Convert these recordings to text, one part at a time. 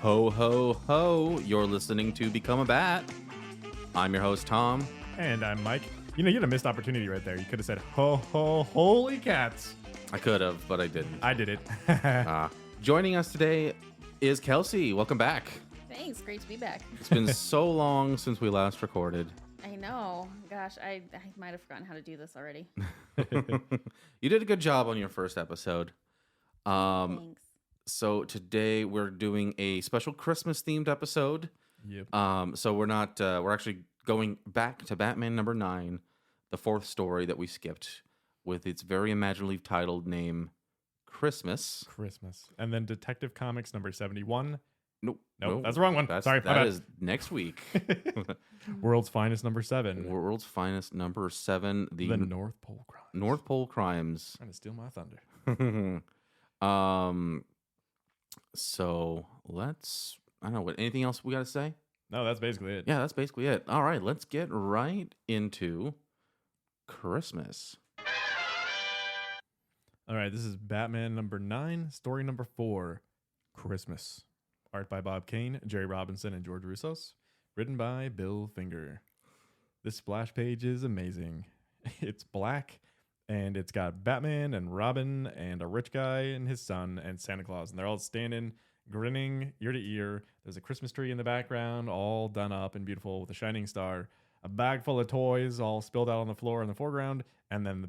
Ho, ho, ho. You're listening to Become a Bat. I'm your host, Tom. And I'm Mike. You had a missed opportunity right there. You could have said, ho, ho, holy cats. I could have, but I didn't. I did it. Joining us today is Kelsey. Welcome back. Thanks. Great to be back. It's been so long since we last recorded. I know. Gosh, I might have forgotten how to do this already. You did a good job on your first episode. Thanks. So today we're doing a special Christmas themed episode. Yep. So we're actually going back to Batman number 9, the fourth story that we skipped, with its very imaginatively titled name, Christmas. Christmas. And then Detective Comics number 71. Nope, That's the wrong one. Sorry, my that bad. is next week. World's Finest number 7. World's Finest number 7, the The North Pole Crimes. North Pole Crimes. Trying to steal my thunder. So let's, I don't know, anything else we got to say? No, that's basically it. Yeah, that's basically it. All right, let's get right into Christmas. All right, this is Batman number 9, story number 4, Christmas. Art by Bob Kane, Jerry Robinson, and George Russos. Written by Bill Finger. This splash page is amazing. It's black, and it's got Batman and Robin and a rich guy and his son and Santa Claus. And they're all standing, grinning ear to ear. There's a Christmas tree in the background, all done up and beautiful with a shining star. A bag full of toys all spilled out on the floor in the foreground. And then,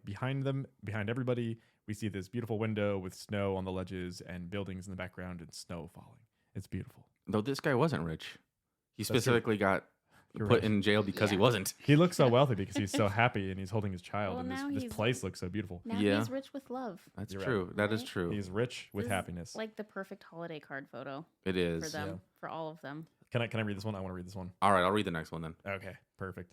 behind them, behind everybody, we see this beautiful window with snow on the ledges and buildings in the background and snow falling. It's beautiful. Though this guy wasn't rich. He true. specifically got You're put right. in jail because he Yeah. wasn't. He looks so wealthy because he's so happy and he's holding his child. Well, and now this he's place looks so beautiful. Now Yeah. he's rich with love. That's You're true. right. That is Right? true. He's rich with This is happiness. Like the perfect holiday card photo It for is. them, for all of them. Can I read this one? I want to read this one. All right, I'll read the next one then. Okay, perfect.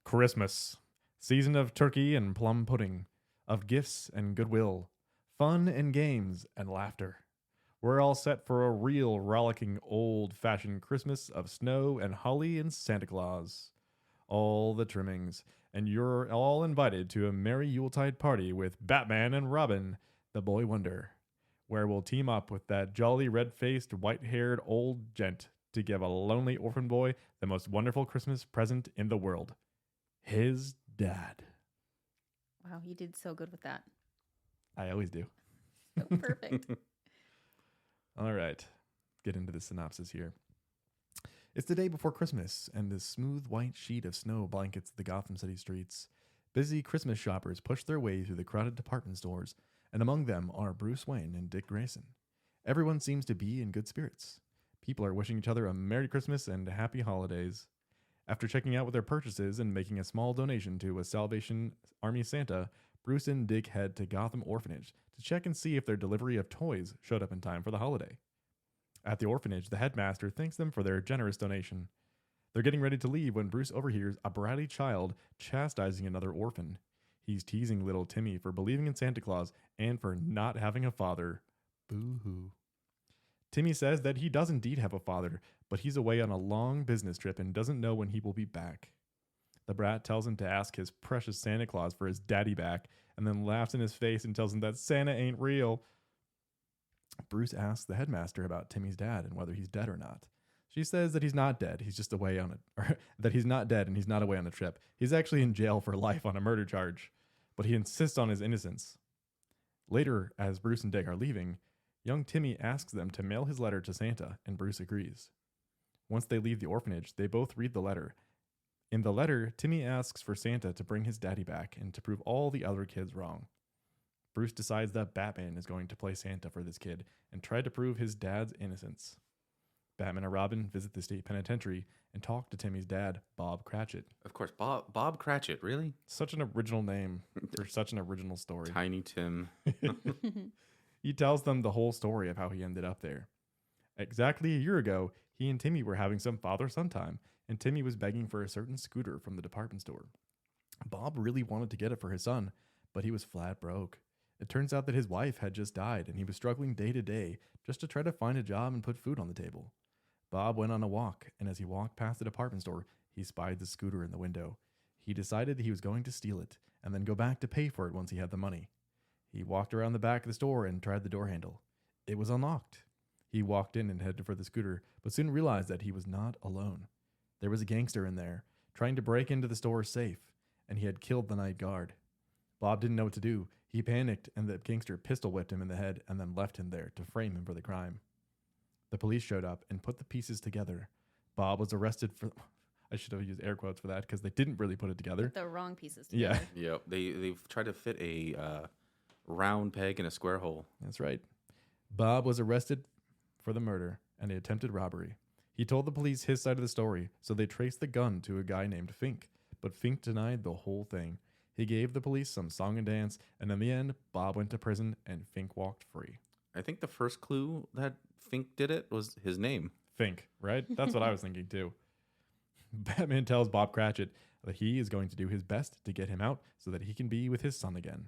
Christmas, season of turkey and plum pudding, of gifts and goodwill, fun and games and laughter. We're all set for a real rollicking old-fashioned Christmas of snow and holly and Santa Claus. All the trimmings, and you're all invited to a merry Yuletide party with Batman and Robin, the boy wonder, where we'll team up with that jolly red-faced, white-haired old gent to give a lonely orphan boy the most wonderful Christmas present in the world. His dad. Wow, you did so good with that. I always do. So perfect. All right, get into the synopsis here. It's the day before Christmas, and the smooth white sheet of snow blankets the Gotham City streets. Busy Christmas shoppers push their way through the crowded department stores, and among them are Bruce Wayne and Dick Grayson. Everyone seems to be in good spirits. People are wishing each other a Merry Christmas and Happy Holidays. After checking out with their purchases and making a small donation to a Salvation Army Santa, Bruce and Dick head to Gotham Orphanage to check and see if their delivery of toys showed up in time for the holiday. At the orphanage, the headmaster thanks them for their generous donation. They're getting ready to leave when Bruce overhears a bratty child chastising another orphan. He's teasing little Timmy for believing in Santa Claus and for not having a father. Boo-hoo. Timmy says that he does indeed have a father, but he's away on a long business trip and doesn't know when he will be back. The brat tells him to ask his precious Santa Claus for his daddy back, and then laughs in his face and tells him that Santa ain't real. Bruce asks the headmaster about Timmy's dad and whether he's dead or not. She says that he's not dead. He's just away on that he's not dead and he's not away on a trip. He's actually in jail for life on a murder charge, but he insists on his innocence. Later, as Bruce and Dick are leaving, young Timmy asks them to mail his letter to Santa, and Bruce agrees. Once they leave the orphanage, they both read the letter. In the letter, Timmy asks for Santa to bring his daddy back and to prove all the other kids wrong. Bruce decides that Batman is going to play Santa for this kid and try to prove his dad's innocence. Batman and Robin visit the state penitentiary and talk to Timmy's dad, Bob Cratchit. Of course, Bob Cratchit, really? Such an original name for such an original story. Tiny Tim. He tells them the whole story of how he ended up there. Exactly a year ago, he and Timmy were having some father-son time, and Timmy was begging for a certain scooter from the department store. Bob really wanted to get it for his son, but he was flat broke. It turns out that his wife had just died, and he was struggling day to day just to try to find a job and put food on the table. Bob went on a walk, and as he walked past the department store, he spied the scooter in the window. He decided he was going to steal it, and then go back to pay for it once he had the money. He walked around the back of the store and tried the door handle. It was unlocked. He walked in and headed for the scooter, but soon realized that he was not alone. There was a gangster in there, trying to break into the store's safe, and he had killed the night guard. Bob didn't know what to do. He panicked, and the gangster pistol whipped him in the head and then left him there to frame him for the crime. The police showed up and put the pieces together. Bob was arrested for... I should have used air quotes for that because they didn't really put it together. The wrong pieces Yeah. together. Yep. They've tried to fit a round peg in a square hole. That's right. Bob was arrested for the murder and the attempted robbery. He told the police his side of the story, so they traced the gun to a guy named Fink. But Fink denied the whole thing. He gave the police some song and dance, and in the end, Bob went to prison and Fink walked free. I think the first clue that Fink did it was his name. Fink, right? That's what I was thinking too. Batman tells Bob Cratchit that he is going to do his best to get him out so that he can be with his son again.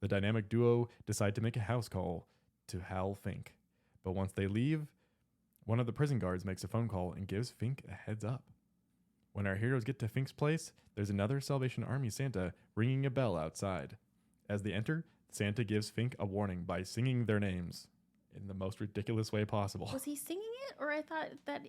The dynamic duo decide to make a house call to Hal Fink. But once they leave, one of the prison guards makes a phone call and gives Fink a heads up. When our heroes get to Fink's place, there's another Salvation Army Santa ringing a bell outside. As they enter, Santa gives Fink a warning by singing their names in the most ridiculous way possible. Was he singing it, or I thought that?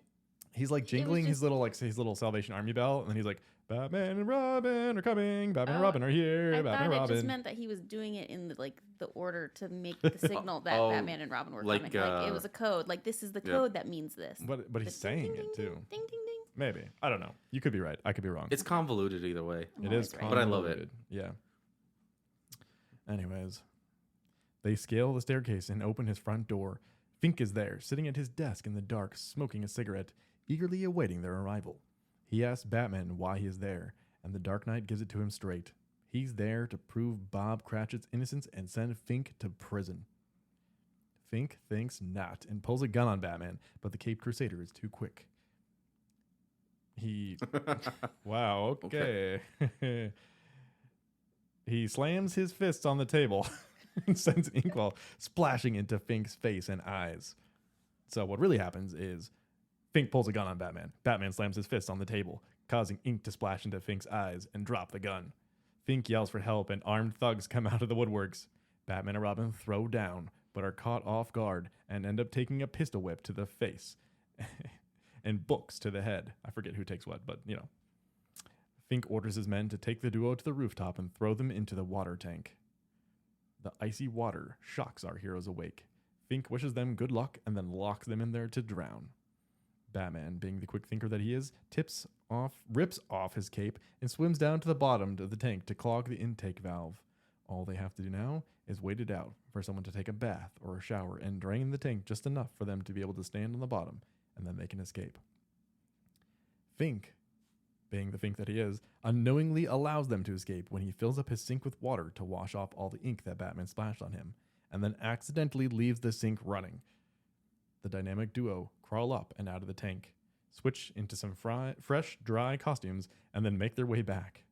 He's like jingling his little Salvation Army bell, and then he's like, Batman and Robin are coming, Batman and Robin are here, I Batman thought and it Robin. just meant that he was doing it in the order to make the signal that Oh, Batman and Robin were like, coming. Like it was a code. Like this is the yeah. code that means this. But The he's ding, saying ding, it ding, too. Ding ding ding. Maybe. I don't know. You could be right. I could be wrong. It's convoluted either way. I'm It is always right. But I love it. convoluted. Yeah. Anyways, they scale the staircase and open his front door. Fink is there, sitting at his desk in the dark, smoking a cigarette, eagerly awaiting their arrival. He asks Batman why he is there, and the Dark Knight gives it to him straight. He's there to prove Bob Cratchit's innocence and send Fink to prison. Fink thinks not and pulls a gun on Batman, but the Caped Crusader is too quick. Wow, okay. He slams his fists on the table and sends an inkwell splashing into Fink's face and eyes. So what really happens is Fink pulls a gun on Batman. Batman slams his fist on the table, causing ink to splash into Fink's eyes and drop the gun. Fink yells for help and armed thugs come out of the woodworks. Batman and Robin throw down, but are caught off guard and end up taking a pistol whip to the face and books to the head. I forget who takes what, but you know. Fink orders his men to take the duo to the rooftop and throw them into the water tank. The icy water shocks our heroes awake. Fink wishes them good luck and then locks them in there to drown. Batman, being the quick thinker that he is, rips off his cape and swims down to the bottom of the tank to clog the intake valve. All they have to do now is wait it out for someone to take a bath or a shower and drain the tank just enough for them to be able to stand on the bottom, and then they can escape. Fink, being the Fink that he is, unknowingly allows them to escape when he fills up his sink with water to wash off all the ink that Batman splashed on him, and then accidentally leaves the sink running. The dynamic duo crawl up and out of the tank, switch into some fresh, dry costumes, and then make their way back.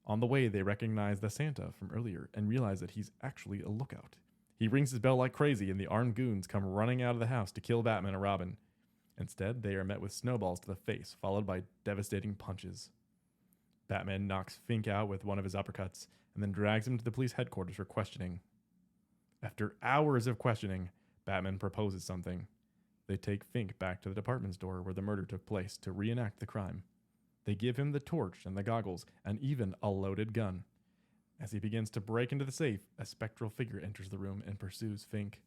On the way, they recognize the Santa from earlier and realize that he's actually a lookout. He rings his bell like crazy, and the armed goons come running out of the house to kill Batman and Robin. Instead, they are met with snowballs to the face, followed by devastating punches. Batman knocks Fink out with one of his uppercuts, and then drags him to the police headquarters for questioning. After hours of questioning, Batman proposes something. They take Fink back to the department store where the murder took place to reenact the crime. They give him the torch and the goggles, and even a loaded gun. As he begins to break into the safe, a spectral figure enters the room and pursues Fink.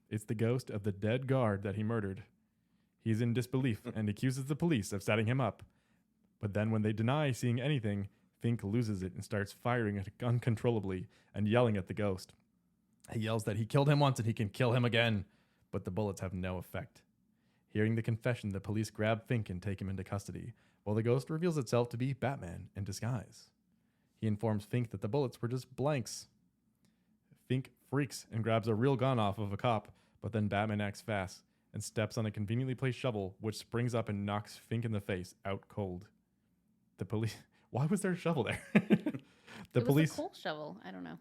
It's the ghost of the dead guard that he murdered. He's in disbelief and accuses the police of setting him up. But then when they deny seeing anything, Fink loses it and starts firing it uncontrollably and yelling at the ghost. He yells that he killed him once and he can kill him again, but the bullets have no effect. Hearing the confession, the police grab Fink and take him into custody, while the ghost reveals itself to be Batman in disguise. He informs Fink that the bullets were just blanks. Fink freaks and grabs a real gun off of a cop, but then Batman acts fast and steps on a conveniently placed shovel, which springs up and knocks Fink in the face, out cold. The police... Why was there a shovel there? It was a coal shovel. I don't know.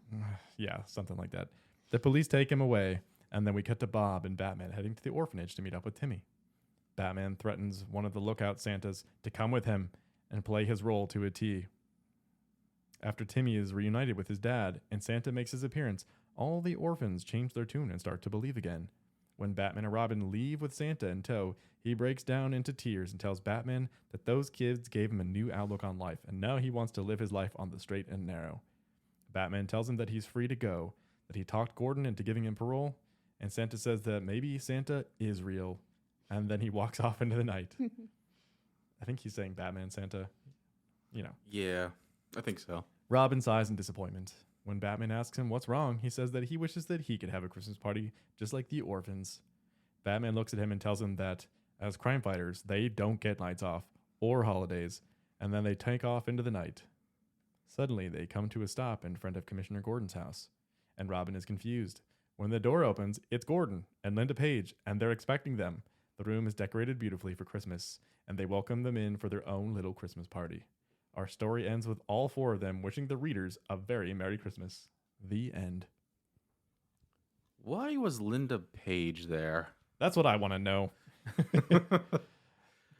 Yeah, something like that. The police take him away, and then we cut to Bob and Batman heading to the orphanage to meet up with Timmy. Batman threatens one of the lookout Santas to come with him and play his role to a T. After Timmy is reunited with his dad and Santa makes his appearance, all the orphans change their tune and start to believe again. When Batman and Robin leave with Santa in tow, he breaks down into tears and tells Batman that those kids gave him a new outlook on life, and now he wants to live his life on the straight and narrow. Batman tells him that he's free to go, that he talked Gordon into giving him parole, and Santa says that maybe Santa is real, and then he walks off into the night. I think he's saying Batman, Santa, Yeah, I think so. Robin sighs in disappointment. When Batman asks him what's wrong, he says that he wishes that he could have a Christmas party just like the orphans. Batman looks at him and tells him that, as crime fighters, they don't get nights off or holidays, and then they take off into the night. Suddenly, they come to a stop in front of Commissioner Gordon's house, and Robin is confused. When the door opens, it's Gordon and Linda Page, and they're expecting them. The room is decorated beautifully for Christmas, and they welcome them in for their own little Christmas party. Our story ends with all four of them wishing the readers a very Merry Christmas. The end. Why was Linda Page there? That's what I want to know.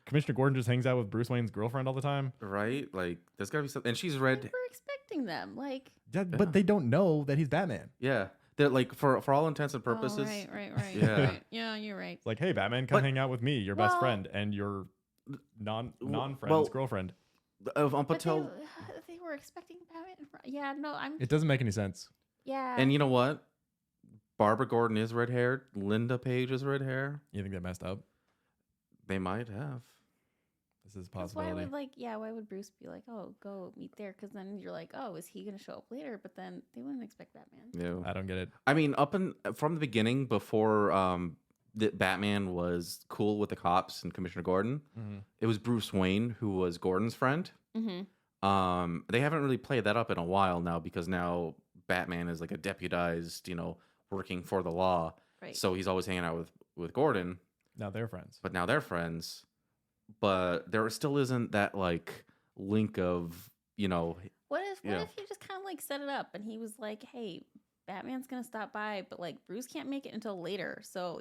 Commissioner Gordon just hangs out with Bruce Wayne's girlfriend all the time. Right? Like, there's got to be something. And she's We read. were expecting them. Like, Yeah, but they don't know that he's Batman. Yeah. They're like, for all intents and purposes. oh, right. Yeah. Right. Yeah, you're right. Like, hey, Batman, come But- hang out with me, your best Well- friend, and your non-friend's well- girlfriend. Up But until. they were expecting Batman. Yeah, no, I'm. It doesn't make any sense. Yeah. And you know what? Barbara Gordon is red haired. Linda Page is red hair. You think they messed up? They might have. This is a That's why possibility. why would Bruce be like, oh, go meet there? Because then you're like, oh, is he going to show up later? But then they wouldn't expect Batman. Yeah. I don't get it. I mean, from the beginning, before that Batman was cool with the cops and Commissioner Gordon, it was Bruce Wayne who was Gordon's friend. Mm-hmm. They haven't really played that up in a while now because now Batman is like a deputized, working for the law. Right. So he's always hanging out with Gordon, Now they're friends. but now they're friends. But there still isn't that like link of, What if Yeah. he just kind of like set it up and he was like, hey, Batman's going to stop by, but like Bruce can't make it until later. So,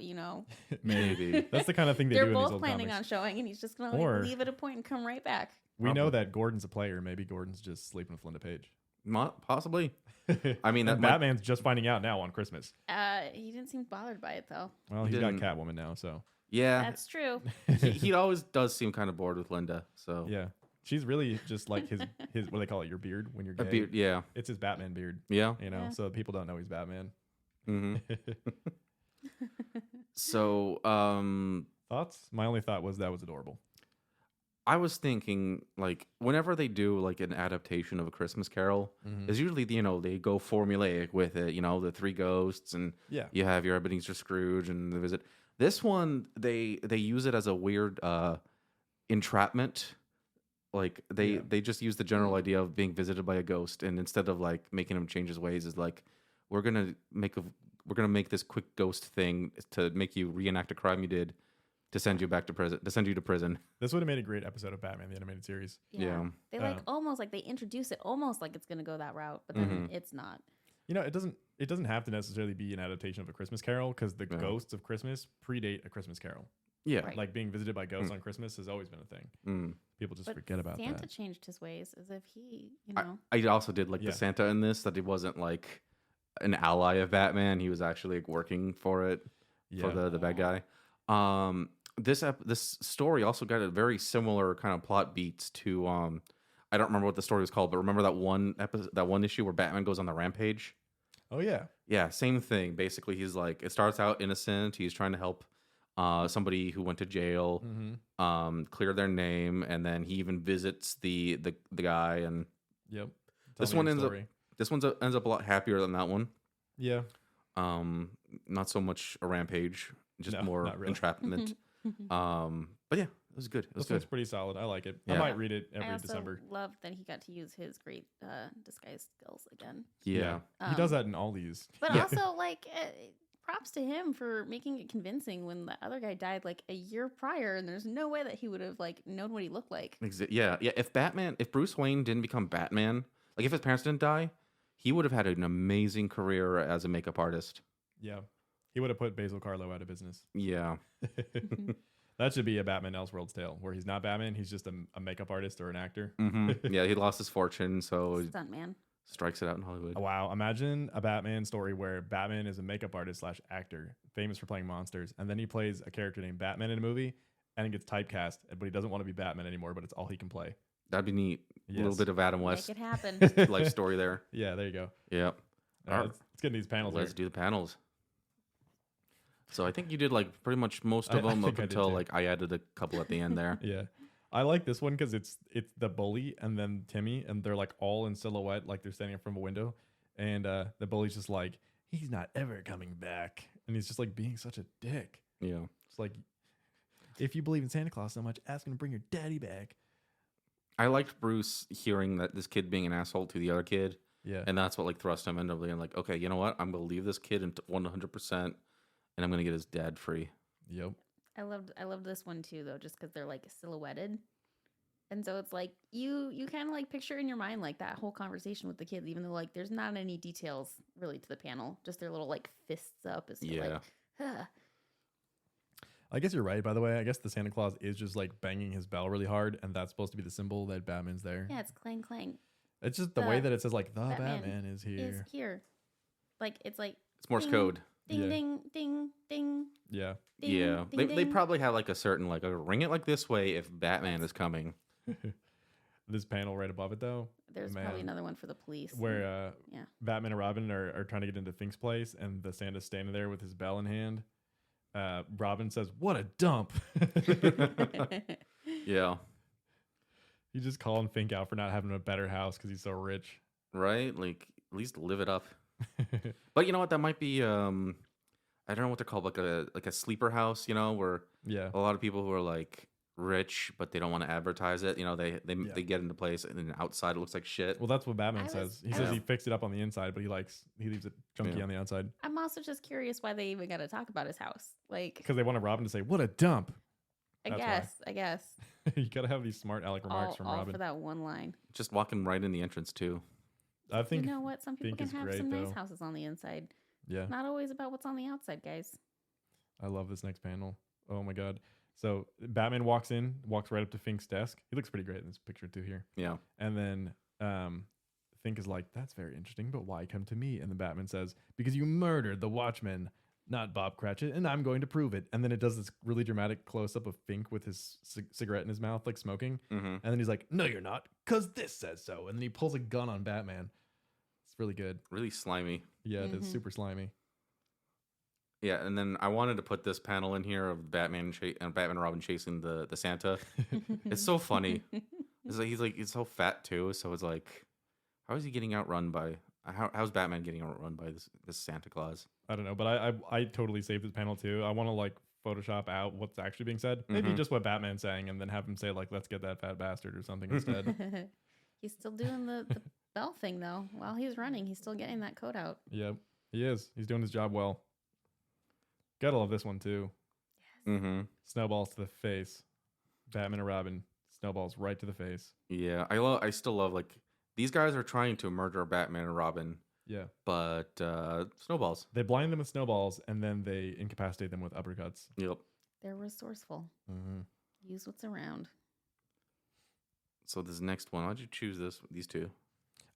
maybe. That's the kind of thing they they're do in these both old planning comics. on showing and he's just going to Or- leave at a point and come right back. We know that Gordon's a player. Maybe Gordon's just sleeping with Linda Page. Possibly. I mean, that And might- Batman's just finding out now on Christmas. He didn't seem bothered by it though. Well, He he's got didn't. Catwoman now, so Yeah. That's true. he always does seem kind of bored with Linda. So yeah. She's really just like his what do they call it? Your beard when you're a gay. beard, yeah. It's his Batman beard, Yeah. Yeah. So people don't know he's Batman. hmm So, Thoughts? My only thought was that was adorable. I was thinking like whenever they do like an adaptation of A Christmas Carol, it's usually they go formulaic with it. The three ghosts and Yeah. you have your Ebenezer Scrooge and the visit. This one they use it as a weird entrapment. Like they just use the general idea of being visited by a ghost, and instead of like making him change his ways, is like we're gonna make this quick ghost thing to make you reenact a crime you did to send you back to prison, to send you to prison. This would have made a great episode of Batman the Animated Series. Yeah. They almost like they introduce it almost like it's going to go that route, but then Mm-hmm. it's not. It doesn't have to necessarily be an adaptation of A Christmas Carol because the Yeah. ghosts of Christmas predate A Christmas Carol. Yeah. Right. Like being visited by ghosts on Christmas has always been a thing. Mm. People just But forget about Santa that. changed his ways as if he, I also did like Yeah. the Santa in this, that he wasn't like an ally of Batman. He was actually like working for it, for Yeah. the bad guy. This story also got a very similar kind of plot beats to I don't remember what the story was called, but remember that one episode, that one issue where Batman goes on the rampage? Oh yeah. Yeah, same thing. Basically, he's like, it starts out innocent. He's trying to help somebody who went to jail, clear their name, and then he even visits the guy. And Yep. This Tell me one your ends up- story. this one ends up a lot happier than that one. Yeah. Not so much a rampage, just No, more not really. entrapment. But yeah, it was good. It was This one's good. pretty solid. I like it. I Yeah. might read it I every also December. love that he got to use his great disguise skills again. Yeah. He does that in all these. But Yeah. also, like, props to him for making it convincing when the other guy died like a year prior, and there's no way that he would have like known what he looked like. Yeah. If Bruce Wayne didn't become Batman, like if his parents didn't die, he would have had an amazing career as a makeup artist. Yeah. He would have put Basil Carlo out of business. Yeah. That should be a Batman Elseworlds tale where he's not Batman. He's just a makeup artist or an actor. Yeah, he lost his fortune, so Stunt man. Strikes it out in Hollywood. Wow. Imagine a Batman story where Batman is a makeup artist / actor, famous for playing monsters, and then he plays a character named Batman in a movie, and he gets typecast, but he doesn't want to be Batman anymore, but it's all he can play. That'd be neat. A little Yes. bit of Adam Make West it happen. life story there. Yeah, there you go. Yep. All right, let's get into these panels. Let's Here. do the panels. So I think you did like pretty much most I of them think up I did until too. like I added a couple at the end there. Yeah. I like this one because it's the bully and then Timmy, and they're like all in silhouette, like they're standing from a window. And the bully's just like, he's not ever coming back. And he's just like being such a dick. Yeah. It's like, if you believe in Santa Claus so much, ask him to bring your daddy back. I liked Bruce hearing that this kid being an asshole to the other kid. Yeah. And that's what like thrust him into being like, okay, you know what? I'm gonna leave this kid into 100%, and I'm gonna get his dad free. Yep. I loved this one too though, just because they're like silhouetted, and so it's like you kind of like picture in your mind like that whole conversation with the kids, even though like there's not any details really to the panel, just their little like fists up as to Yeah. like, huh. I guess you're right, by the way. I guess the Santa Claus is just like banging his bell really hard, and that's supposed to be the symbol that Batman's there. Yeah, it's clang clang It's just the way The that it says like the Batman Batman is here. is here, like it's like It's Morse Ding. code. ding Yeah. ding ding ding. Yeah. Ding, Yeah. ding, They ding. probably have like a certain like ring it like this way if Batman is coming. This panel right above it though, There's probably Man. another one for the police. where Yeah. Batman and Robin are trying to get into Fink's place, and the Santa's standing there with his bell in hand. Robin says, "What a dump!" Yeah. He's just calling Fink out for not having a better house because he's so rich. Right? Like at least live it up. But you know what? That might be I don't know what they're called, like a sleeper house, you know, where Yeah. a lot of people who are like rich but they don't want to advertise it, you know, they get into place and then outside it looks like shit. Well, that's what Batman I was- says. He I says was- he fixed it up on the inside, but he leaves it junky Yeah. on the outside I'm also just curious why they even got to talk about his house. Like, because they wanted Robin to say, "What a dump." I that's why. guess You gotta have these smart Alec remarks from all Robin. for that one line. Just walking right in the entrance too. I think, You know what? Some people Fink can is have great, some nice though. houses on the inside. yeah, Not always about what's on the outside, guys. I love this next panel. Oh my god! So Batman walks right up to Fink's desk. He looks pretty great in this picture too here. Yeah. And then Fink is like, "That's very interesting, but why come to me?" And then Batman says, "Because you murdered the Watchman, not Bob Cratchit, and I'm going to prove it." And then it does this really dramatic close up of Fink with his cigarette in his mouth, like smoking. Mm-hmm. And then he's like, "No, you're not, because this says so." And then he pulls a gun on Batman. It's really good. Really slimy. Yeah, it is Mhm. super slimy. Yeah, and then I wanted to put this panel in here of Batman and Batman and Robin chasing the Santa. It's so funny. It's like he's so fat too, so it's like, how is he getting outrun by? How's Batman getting outrun by this Santa Claus? I don't know, but I totally saved this panel too. I want to like Photoshop out what's actually being said. Maybe Mhm. just what Batman's saying, and then have him say like, "Let's get that fat bastard" or something instead. He's still doing the bell thing though. While he's running, he's still getting that coat out. Yep, he is. He's doing his job well. Gotta love this one too. Mm-hmm. Snowballs to the face. Batman and Robin. Snowballs right to the face. Yeah, I still love like these guys are trying to murder Batman and Robin, Yeah. but snowballs. They blind them with snowballs, and then they incapacitate them with uppercuts. Yep. They're resourceful. Mm-hmm. Use what's around. So this next one, why'd you choose these two?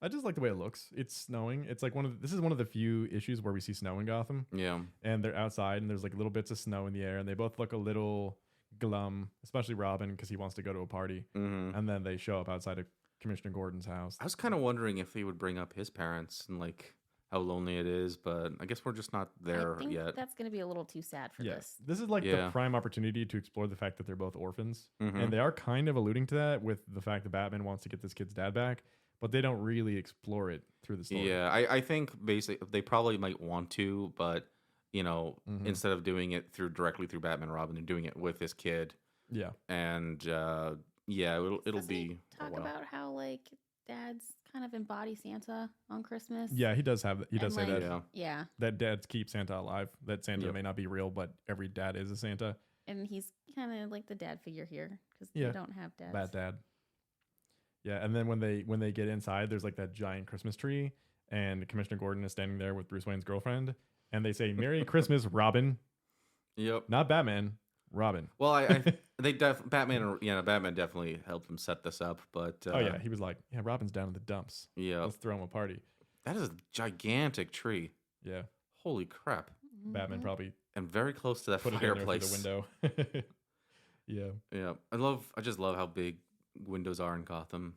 I just like the way it looks. It's snowing. It's like this is one of the few issues where we see snow in Gotham, Yeah. and they're outside, and there's like little bits of snow in the air, and they both look a little glum, especially Robin because he wants to go to a party, Mm-hmm. and then they show up outside of Commissioner Gordon's house. I was kind of wondering if they would bring up his parents and like how lonely it is, but I guess we're just not there I think yet. that's going to be a little too sad for Yes, this. this is like the Yeah. prime opportunity to explore the fact that they're both orphans, Mhm. and they are kind of alluding to that with the fact that Batman wants to get this kid's dad back, but they don't really explore it through the story. Yeah, I think basically they probably might want to, but you know, Mhm. instead of doing it directly through Batman and Robin, they're doing it with this kid, Yeah. and yeah, it'll Doesn't he be a talk while. about how like dads kind of embody Santa on Christmas. Yeah, he does have. He does say And, that. like, Yeah. Yeah, That dads keep Santa alive. That Santa Yep. may not be real, but every dad is a Santa. and he's kind of like the dad figure here because Yeah. they don't have dads. Bad dad. Yeah, and then when they get inside, there's like that giant Christmas tree, and Commissioner Gordon is standing there with Bruce Wayne's girlfriend, and they say "Merry Christmas, Robin," Yep. not Batman. Robin. Well, Batman definitely helped him set this up, but Oh yeah, he was like, yeah, Robin's down in the dumps. yeah, Let's throw him a party. that is a gigantic tree. Yeah, Holy crap! Batman probably And very close to that put it in there through fireplace. the window. Yeah. Yeah, I just love how big windows are in Gotham.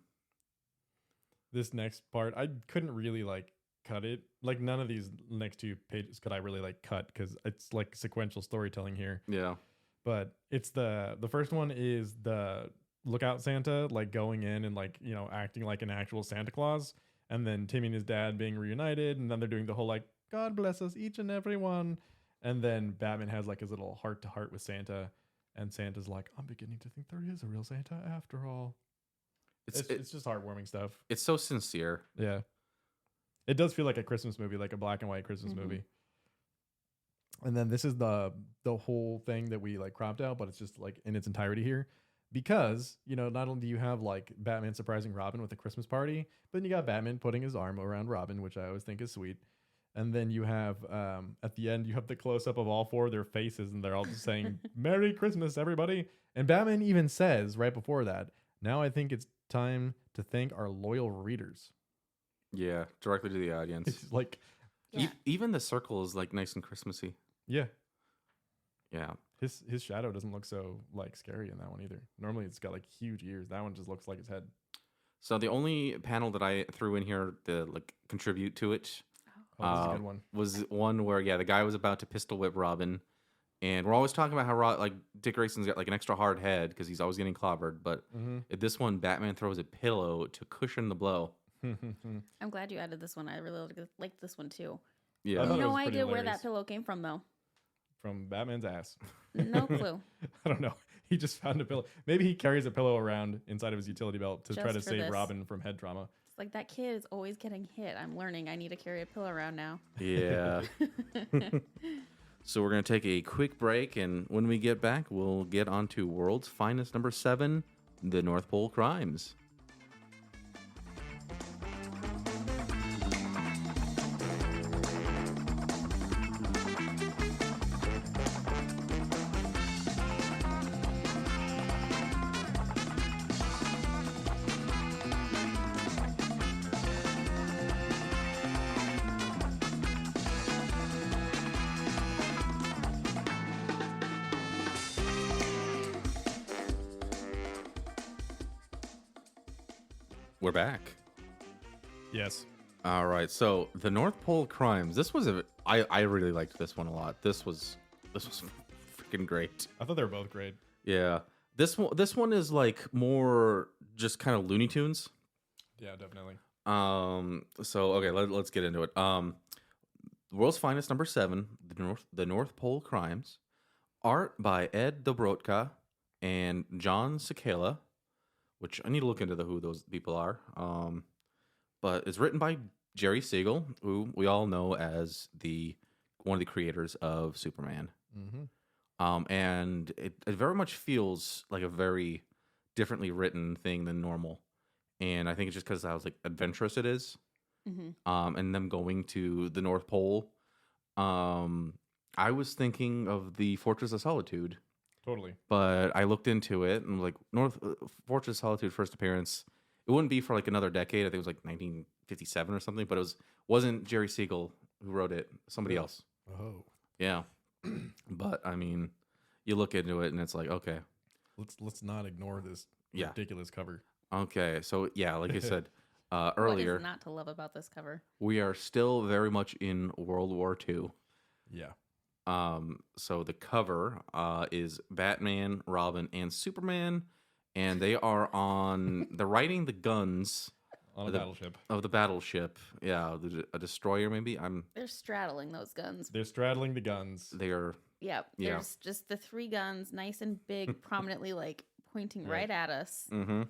This next part, I couldn't really like cut it. Like none of these next two pages could I really like cut because it's like sequential storytelling here. Yeah, But it's the first one is the Lookout Santa like going in and like acting like an actual Santa Claus, and then Timmy and his dad being reunited, and then they're doing the whole like God bless us each and every one, and then Batman has like his little heart to heart with Santa, and Santa's like, I'm beginning to think there is a real Santa after all. It's just heartwarming stuff. it's so sincere. Yeah. It does feel like a Christmas movie, like a black and white Christmas movie. And then this is the whole thing that we like cropped out, but it's just like in its entirety here. Because, not only do you have like Batman surprising Robin with a Christmas party, but then you got Batman putting his arm around Robin, which I always think is sweet. And then you have at the end, you have the close up of all four of their faces, and they're all just saying, Merry Christmas, everybody. And Batman even says right before that, now I think it's time to thank our loyal readers. Yeah, directly to the audience. It's like, Yeah. Even the circle is like nice and Christmassy. yeah, Yeah, his shadow doesn't look so like scary in that one either. Normally it's got like huge ears. That one just looks like his head. so the only panel that I threw in here to like contribute to it Oh, that's a good one. was one where the guy was about to pistol whip Robin, and we're always talking about how like Dick Grayson's got like an extra hard head because he's always getting clobbered. But at this one, Batman throws a pillow to cushion the blow. I'm glad you added this one. I really like this one too. Yeah, I thought it No was pretty idea where hilarious. that pillow came from though. From Batman's ass. No clue. I don't know. He just found a pillow. Maybe he carries a pillow around inside of his utility belt to try Just to for save this. Robin from head trauma. It's like that kid is always getting hit. I'm learning. I need to carry a pillow around now. yeah. So we're gonna take a quick break, and when we get back, we'll get on to World's Finest number 7, The North Pole Crimes. We're back. Yes. All right, so the North Pole Crimes. This was I really liked this one a lot. This was freaking great. I thought they were both great. Yeah, this one is like more just kind of Looney Tunes. Yeah, definitely. So okay, let's get into it. World's Finest number 7, the North Pole Crimes. Art by Ed Dobrotka and John Cicala, which I need to look into who those people are. But it's written by Jerry Siegel, who we all know as one of the creators of Superman. Mm-hmm. And it very much feels like a very differently written thing than normal. And I think it's just because how like adventurous it is. And them going to the North Pole. I was thinking of the Fortress of Solitude, Totally. but I looked into it and like Fortress of Solitude first appearance. It wouldn't be for like another decade. I think it was like 1957 or something. But it wasn't Jerry Siegel who wrote it. Somebody Really? else. Oh. Yeah. But I mean, you look into it and it's like, okay, Let's not ignore this Yeah. ridiculous cover. okay. So yeah, like I said What earlier, is not to love about this cover? we are still very much in World War II. Yeah. So the cover is Batman, Robin, and Superman, and they're riding the guns On a The- battleship. of the battleship. Yeah, a destroyer maybe. They're straddling those guns. They're straddling the guns. They're Yep. Yeah. There's just the 3 guns, nice and big, prominently like pointing Right. right at us. mm-hmm.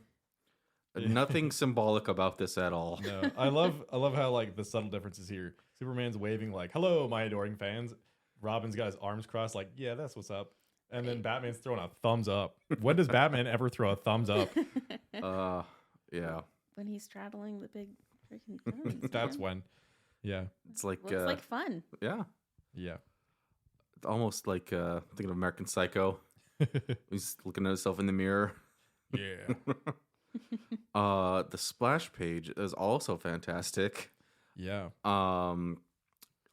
Yeah. Nothing symbolic about this at all. No, I love how like the subtle differences here. Superman's waving like, "Hello, my adoring fans." Robin's got his arms crossed, like, "Yeah, that's what's up." And then Batman's throwing a thumbs up. When does Batman ever throw a thumbs up? Yeah, When he's straddling the big freaking guns. That's man. when. Yeah, it's like Looks like fun. yeah, yeah. it's almost like thinking of American Psycho. He's looking at himself in the mirror. Yeah. The splash page is also fantastic. Yeah. I'll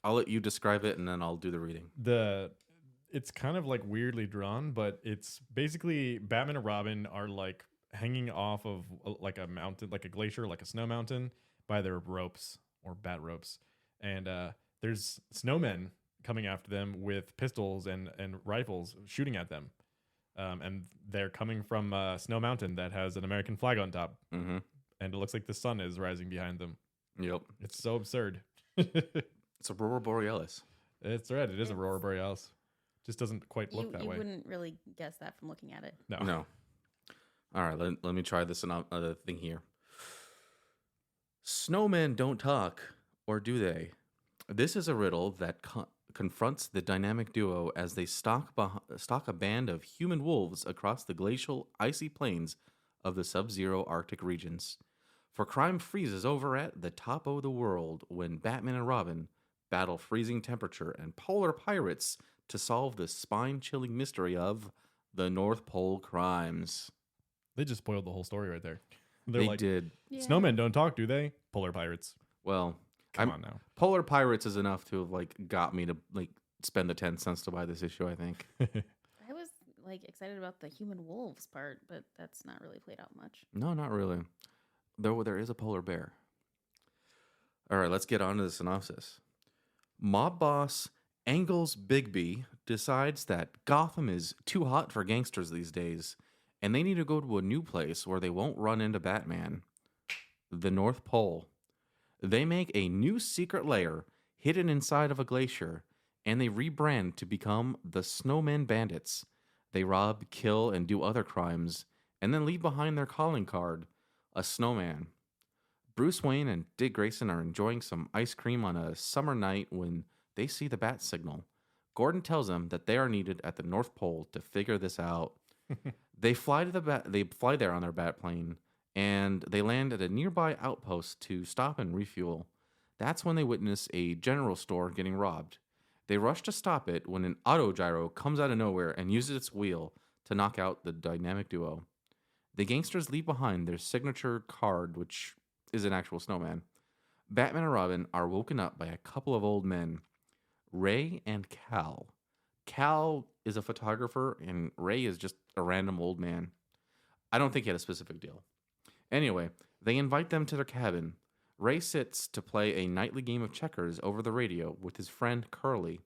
let you describe it and then I'll do the reading. It's kind of like weirdly drawn, but it's basically Batman and Robin are like hanging off of like a mountain, like a glacier, like a snow mountain, by their ropes or bat ropes. And there's snowmen coming after them with pistols and rifles shooting at them. And they're coming from Snow Mountain that has an American flag on top. Mm-hmm. And it looks like the sun is rising behind them. Yep. It's so absurd. It's Aurora Borealis. It's right. It is Aurora Borealis. Just doesn't quite look that you way. wouldn't really guess that from looking at it. No. All right, let me try this another thing here. Snowmen don't talk, or do they? This is a riddle that confronts the dynamic duo as they stalk a band of human wolves across the glacial, icy plains of the sub-zero Arctic regions. For crime freezes over at the top of the world when Batman and Robin battle freezing temperature and polar pirates to solve the spine-chilling mystery of the North Pole crimes. They just spoiled the whole story right there. They're They like, did. Yeah. snowmen don't talk, do they? Polar pirates. Well, Come on now. Polar Pirates is enough to have like got me to like spend the 10 cents to buy this issue, I think. I was like excited about the human wolves part, but that's not really played out much. No, not really. Though there is a polar bear. All right, let's get on to the synopsis. Mob boss Angles Bigby decides that Gotham is too hot for gangsters these days, and they need to go to a new place where they won't run into Batman. The North Pole. They make a new secret lair hidden inside of a glacier, and they rebrand to become the Snowman Bandits. They rob, kill, and do other crimes, and then leave behind their calling card, a snowman. Bruce Wayne and Dick Grayson are enjoying some ice cream on a summer night when they see the bat signal. Gordon tells them that they are needed at the North Pole to figure this out. They fly there on their bat plane, and they land at a nearby outpost to stop and refuel. That's when they witness a general store getting robbed. They rush to stop it when an autogyro comes out of nowhere and uses its wheel to knock out the dynamic duo. The gangsters leave behind their signature card, which is an actual snowman. Batman and Robin are woken up by a couple of old men, Ray and Cal. Cal is a photographer, and Ray is just a random old man. I don't think he had a specific deal. Anyway, they invite them to their cabin. Ray sits to play a nightly game of checkers over the radio with his friend Curly.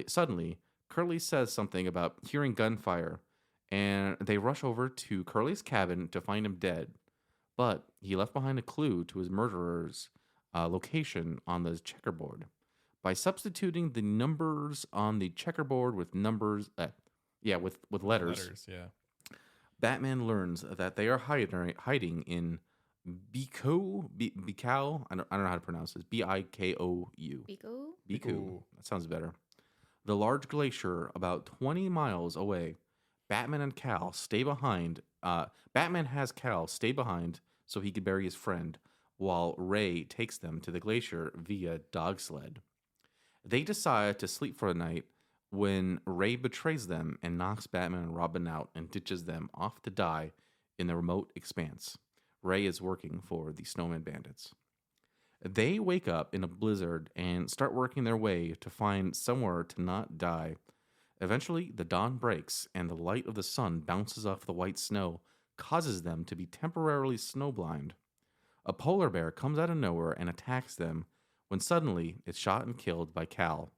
Suddenly, Curly says something about hearing gunfire, and they rush over to Curly's cabin to find him dead. But he left behind a clue to his murderer's location on the checkerboard. By substituting the numbers on the checkerboard with letters, Yeah. Batman learns that they are hiding in Bicou. I don't know how to pronounce this. Bikou. Biko? Bikou. That sounds better. The large glacier about 20 miles away. Batman and Cal stay behind. Batman has Cal stay behind so he could bury his friend, while Ray takes them to the glacier via dog sled. They decide to sleep for the night when Ray betrays them and knocks Batman and Robin out and ditches them off to die in the remote expanse. Ray is working for the Snowman Bandits. They wake up in a blizzard and start working their way to find somewhere to not die. Eventually, the dawn breaks and the light of the sun bounces off the white snow, causes them to be temporarily snowblind. A polar bear comes out of nowhere and attacks them when suddenly it's shot and killed by Cal.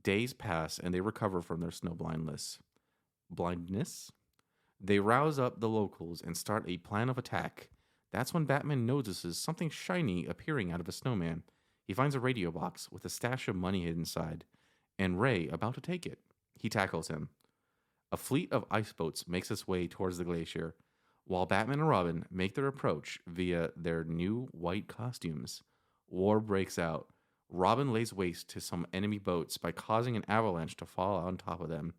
Days pass and they recover from their blindness. They rouse up the locals and start a plan of attack. That's when Batman notices something shiny appearing out of a snowman. He finds a radio box with a stash of money hidden inside, and Ray about to take it. He tackles him. A fleet of ice boats makes its way towards the glacier, while Batman and Robin make their approach via their new white costumes. War breaks out. Robin lays waste to some enemy boats by causing an avalanche to fall on top of them.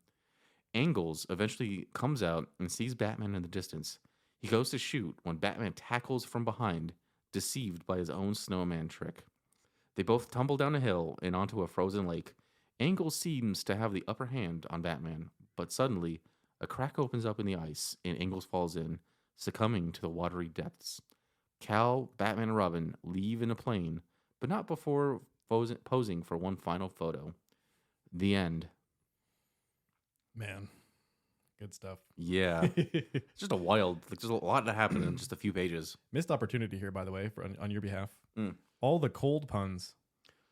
Angles eventually comes out and sees Batman in the distance. He goes to shoot when Batman tackles from behind, deceived by his own snowman trick. They both tumble down a hill and onto a frozen lake. Angles seems to have the upper hand on Batman, but suddenly a crack opens up in the ice and Ingalls falls in, succumbing to the watery depths. Cal, Batman, and Robin leave in a plane, but not before posing for one final photo. The end. Man, good stuff. Yeah. It's just a wild, like, there's a lot that happened in just a few pages. Missed opportunity here, by the way, on your behalf. Mm. All the cold puns.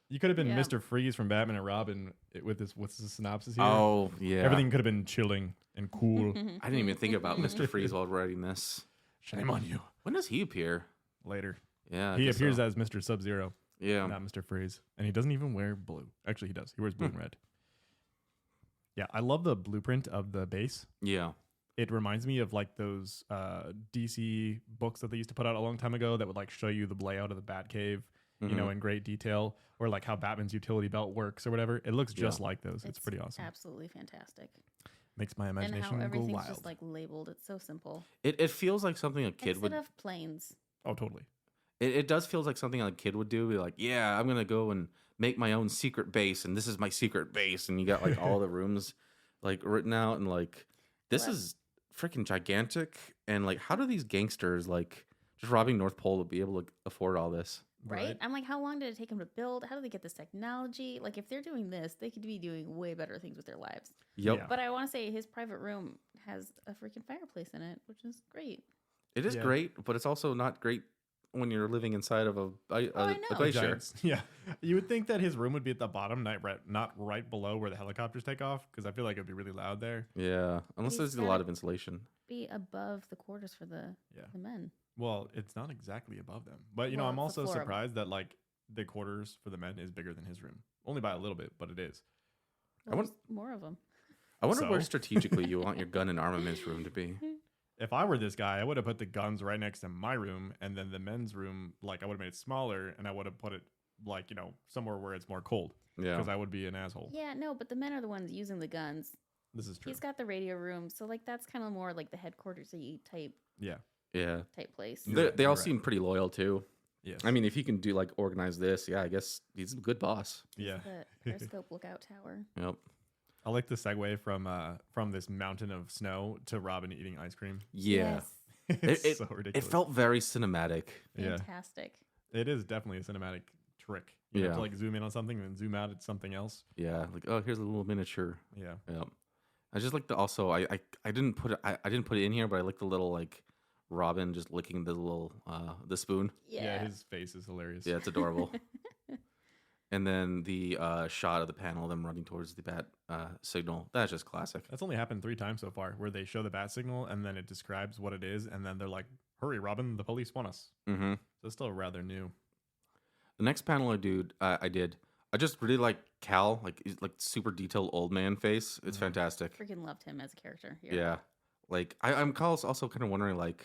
You could have been Yeah. Mr. Freeze from Batman and Robin with this. What's the synopsis here? Oh, yeah. Everything could have been chilling and cool. I didn't even think about Mr. Freeze while writing this. Shame on you. When does he appear? Later, Yeah. I he guess appears so. as Mr. Sub-Zero, Yeah. not Mr. Freeze, and he doesn't even wear blue. Actually, he does. He wears blue and red. Yeah, I love the blueprint of the base. Yeah. It reminds me of like those DC books that they used to put out a long time ago that would like show you the layout of the Batcave, you know, in great detail, or like how Batman's utility belt works or whatever. It looks just like those. It's pretty awesome. Absolutely fantastic. Makes my And how imagination go everything's wild. just like labeled. It's so simple. It feels like something a kid Instead would. of planes. Oh, totally. It does feel like something a kid would do. Be like, yeah, I'm gonna go and make my own secret base, and this is my secret base, and you got like all the rooms like written out, and like this Well- is freaking gigantic. And like, how do these gangsters like just robbing North Pole to be able to afford all this? Right? I'm like, how long did it take them to build? How do they get this technology? Like, if they're doing this, they could be doing way better things with their lives. Yep, Yeah. But I want to say his private room has a freaking fireplace in it, which is great. it is Yeah. great, but it's also not great when you're living inside of I a know. glacier. Giants. Yeah. You would think that his room would be at the bottom, not right below where the helicopters take off, because I feel like it would be really loud there. Yeah, unless He's there's a got lot it- of insulation. Be above the quarters for the men. Well, it's not exactly above them. But, you Well, know, I'm it's the also floor above. surprised that, like, the quarters for the men is bigger than his room. Only by a little bit, but it is. Well, want- there's more of them. I wonder where So? strategically you want your gun and armaments room to be. If I were this guy, I would have put the guns right next to my room, and then the men's room, like, I would have made it smaller, and I would have put it, like, you know, somewhere where it's more cold, Yeah, because I would be an asshole. Yeah, no, but the men are the ones using the guns. This is true. He's got the radio room, so like that's kind of more like the headquarters type Yeah. yeah. place. You're They, right, they all you're right. seem pretty loyal too. Yes. I mean, if he can do like organize this, yeah, I guess he's a good boss. yeah. The periscope lookout tower. Yep. I like the segue from this mountain of snow to Robin eating ice cream. Yeah. Yes, It's It- so It ridiculous. felt very cinematic. Yeah. fantastic. It is definitely a cinematic trick. You have Yeah. to like zoom in on something and then zoom out at something else. Yeah. Like, oh, here's a little miniature. Yeah. Yep. I just like the also I didn't put it I didn't put it in here, but I like the little like Robin just licking the little the spoon. Yeah, His face is hilarious. Yeah, it's adorable. And then the shot of the panel, them running towards the bat signal. That's just classic. That's only happened 3 times so far, where they show the bat signal and then it describes what it is, and then they're like, "Hurry, Robin! The police want us." Mm-hmm. So it's still rather new. The next panel I did. I just really like Cal, like he's like super detailed old man face. It's Mhm. fantastic. freaking loved him as a character. Here. Yeah. Like I'm also kind of wondering like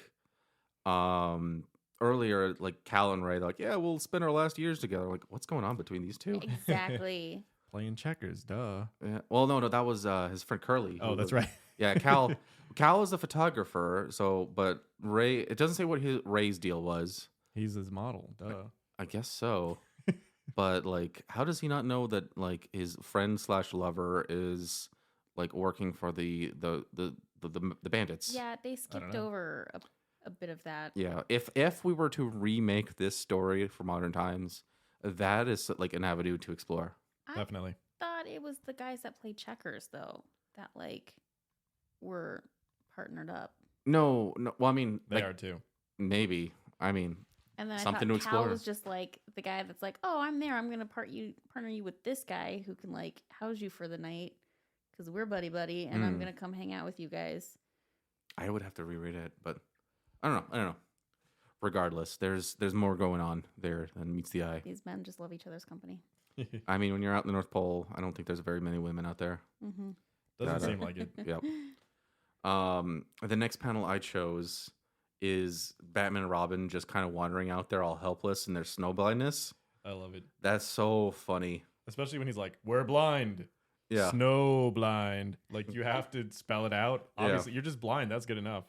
earlier like Cal and Ray, they're like, yeah, we'll spend our last years together. Like, what's going on between these two? Exactly. Playing checkers, duh. Yeah. Well, no, that was his friend Curly. Oh, who that's was- right. Yeah, Cal is the photographer. So, but Ray, it doesn't say what Ray's deal was. He's his model, duh. I guess so. But like, how does he not know that like his friend / lover is like working for the bandits? Yeah, they skipped know. over a bit of that. Yeah. If we were to remake this story for modern times, that is like an avenue to explore. I Definitely. thought it was the guys that played checkers though that like were partnered up. No. Well, I mean, They like, are too. maybe. I mean, And then Something I to thought Cal explore. was just like the guy that's like, oh, I'm there. I'm gonna partner you with this guy who can like house you for the night because we're buddy buddy, and I'm Mm. gonna come hang out with you guys. I would have to reread it, but I don't know. Regardless, there's more going on there than meets the eye. These men just love each other's company. I mean, when you're out in the North Pole, I don't think there's very many women out there. Mm-hmm. Doesn't Gotta- seem like it. Yep. The next panel I chose is Batman and Robin just kind of wandering out there all helpless in their snow blindness. I love it. That's so funny. Especially when he's like, "We're blind." Yeah. Snow blind. Like you have to spell it out. Yeah. Obviously, you're just blind. That's good enough.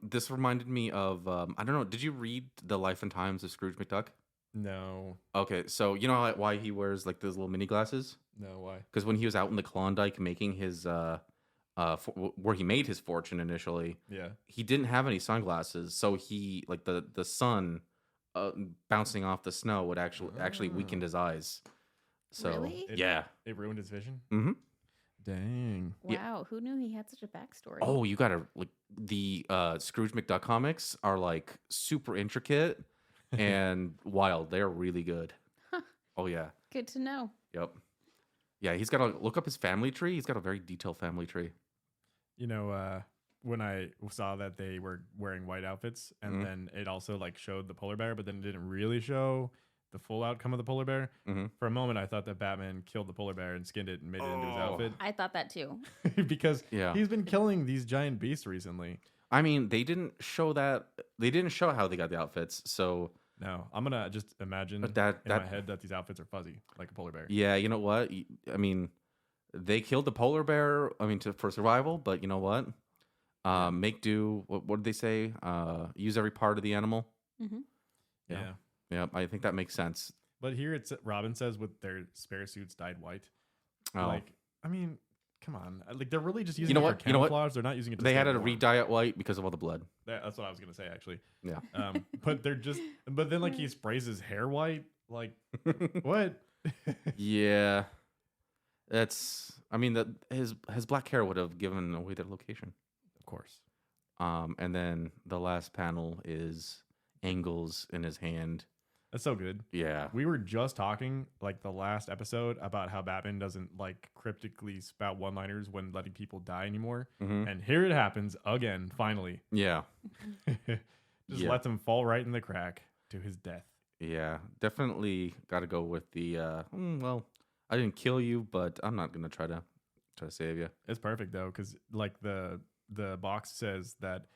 This reminded me of I don't know. Did you read The Life and Times of Scrooge McDuck? No. Okay, so you know why he wears like those little mini glasses? No, why? Because when he was out in the Klondike making his where he made his fortune initially. Yeah. He didn't have any sunglasses, so he like the sun bouncing off the snow would actually weaken his eyes. So Really? yeah. It ruined his vision. Mm-hmm. Dang. Wow, Yeah. who knew he had such a backstory? Oh, you gotta like the Scrooge McDuck comics are like super intricate and wild. They're really good. Huh. Oh yeah. Good to know. Yep. Yeah, he's got to look up his family tree. He's got a very detailed family tree. You know, when I saw that they were wearing white outfits, and Mhm. then it also like showed the polar bear, but then it didn't really show the full outcome of the polar bear. Mhm. For a moment, I thought that Batman killed the polar bear and skinned it and made it into his Oh. outfit I thought that too. because Yeah. he's been killing these giant beasts recently. I mean, they didn't show that. They didn't show how they got the outfits. So No, I'm gonna just imagine But that- in my that- head that these outfits are fuzzy like a polar bear. yeah, you know what? I mean, they killed the polar bear. I mean, for survival. But you know what? Make do. What did they say? Use every part of the animal. Hmm. Yeah. Yeah, I think that makes sense. But here it's Robin says with their spare suits dyed white. Oh. Like, I mean, come on. Like they're really just using know it what? for You know what? camouflage. They're not using it to They stay had to warm. re-dye it white because of all the blood. That's what I was gonna say actually. Yeah. But they're just but then like he sprays his hair white. Like what? Yeah, that's. I mean, his black hair would have given away their location. Of course. And then the last panel is Angles in his hand. That's so good. Yeah. We were just talking like the last episode about how Batman doesn't like cryptically spout one-liners when letting people die anymore. Mhm. And here it happens again, finally. Yeah. Just Yeah. lets him fall right in the crack to his death. Yeah. Definitely got to go with the. Well, I didn't kill you, but I'm not gonna try to save you. It's perfect though, because like the box says that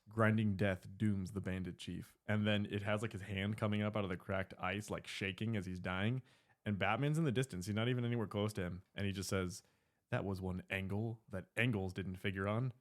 grinding death dooms the bandit chief, and then it has like his hand coming up out of the cracked ice, like shaking as he's dying, and Batman's in the distance. He's not even anywhere close to him, and he just says, "That was one angle that Engels didn't figure on."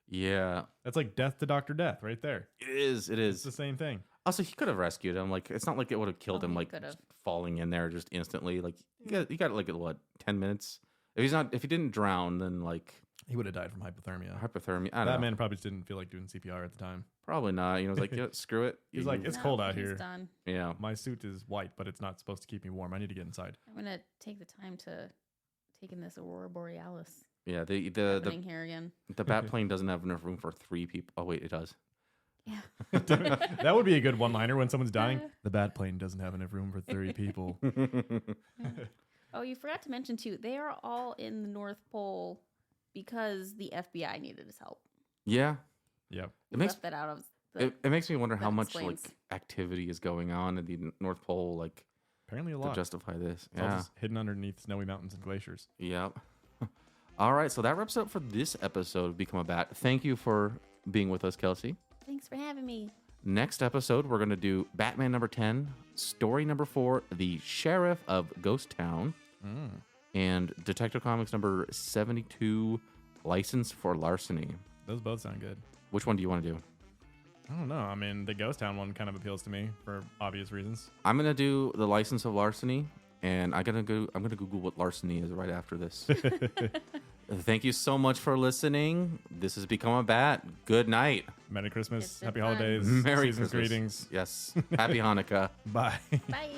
Yeah. That's like death to Dr. Death right there. It is. It It's is. the same thing. Also, he could have rescued him. Like, it's not like it would have killed Oh, him. he Like, could've. just falling in there just instantly. Like, you got like what 10 minutes. If he didn't drown, then like He would have died from hypothermia. hypothermia. I don't know. Batman probably just didn't feel like doing CPR at the time. Probably not. You know, it's like, yeah, screw it. He's like, it's cold out he's here. Done. Yeah. My suit is white, but it's not supposed to keep me warm. I need to get inside. I'm gonna take the time to take in this Aurora Borealis Yeah. The happening here again. the bat plane doesn't have enough room for 3 people. Oh wait, it does. Yeah. That would be a good one-liner when someone's dying. The bat plane doesn't have enough room for 30 people. Oh, you forgot to mention too. They are all in the North Pole because the FBI needed his help. Yeah. Yep. You It makes left that out of the. it makes me wonder how that much explains. like activity is going on at the North Pole, like Apparently a to lot. justify this. It's all Yeah. just hidden underneath snowy mountains and glaciers. Yep. All right, so that wraps up for this episode of Become a Bat. Thank you for being with us, Kelsey. Thanks for having me. Next episode, we're going to do Batman number 10, story number 4, The Sheriff of Ghost Town, and Detective Comics number 72, License for Larceny. Those both sound good. Which one do you want to do? I don't know. I mean, the Ghost Town one kind of appeals to me for obvious reasons. I'm going to do The License of Larceny, and I'm going to Google what larceny is right after this. Thank you so much for listening. This has Become a Bat. Good night. Merry Christmas. It's been Happy fun. holidays. Merry Season's Christmas. greetings. Yes. Happy Hanukkah. Bye. Bye.